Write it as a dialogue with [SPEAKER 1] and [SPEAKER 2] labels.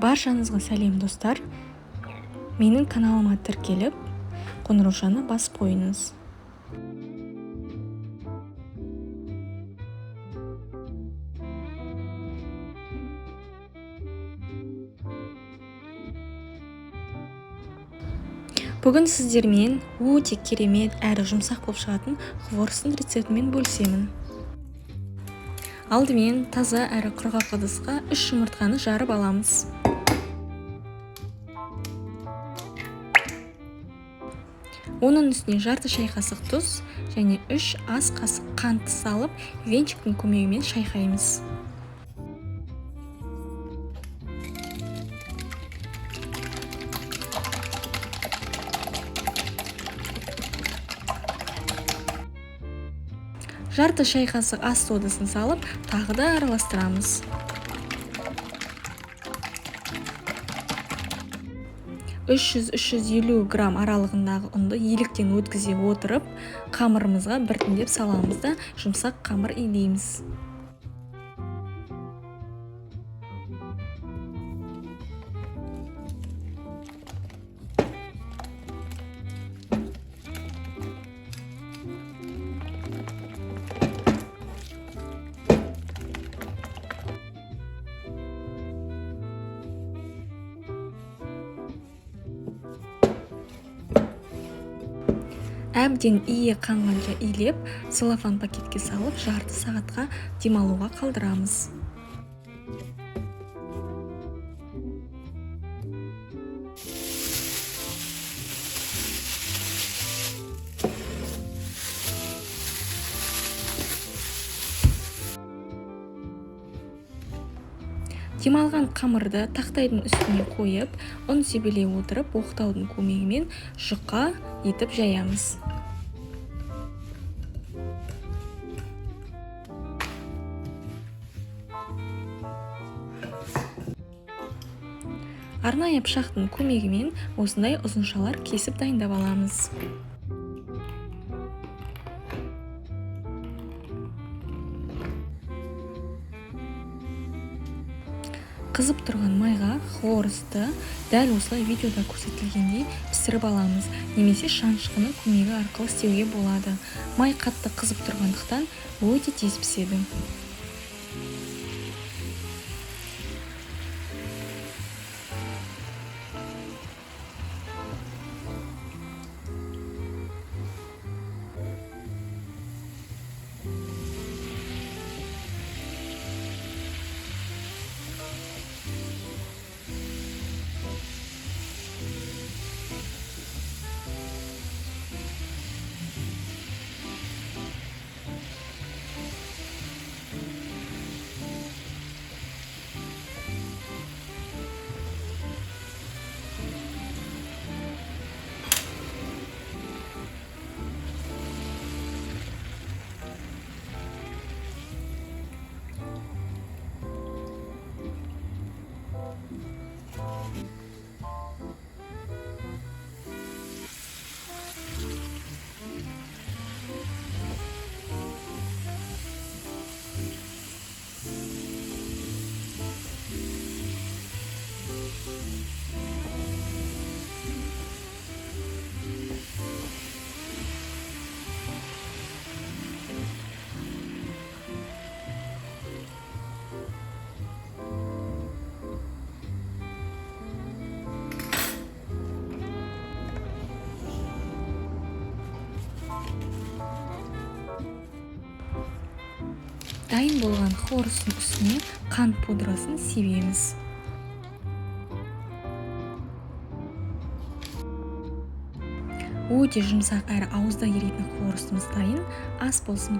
[SPEAKER 1] Баршаңызға сәлем достар. Менің каналыма тіркеліп, қоңыраушаны басып қойыңыз. Бүгін сіздермен өте керемет әрі жұмсақ болып шығатын хворостың рецептімен бөлісемін. Алдымен таза әрі құрғақ ыдысқа 3 жұмыртқаны жарып аламыз. Оның үстіне жарты шай қасық тұз және 3 ас қасық қант салып, венчиктің көмегімен шайқаймыз. Жарты шай қасық ас содасын салып, тағы да араластырамыз. Үш 350 грамм аралығындағы ұнды еліктен өткізе отырып, қамырымызға біртіндеп саламыз да жұмсақ қамыр илейміз. Әбден ие қанғанша илеп, целлофан пакетке салып, жарты сағатқа демалуға қалдырамыз. Демалған қамырды тақтайдың үстіне қойып, ұн себелей отырып, оқтаудың көмегімен жұқа етіп жаямыз. Арнайы пышақтың көмегімен осындай ұзыншалар кесіп дайындап аламыз. Қызып тұрған майға хворосты дәл осылай видеода көрсетілгендей пісіріп аламыз, немесе шанышқының көмегі арқылы істеуге болады. Май қатты қызып тұрғандықтан өте тез піседі. Дайын болған хворостың үстіне қант пудрасын себеміз. Өте жұмсақ әрі ауызда еритін хворостымыз дайын, ас болсын.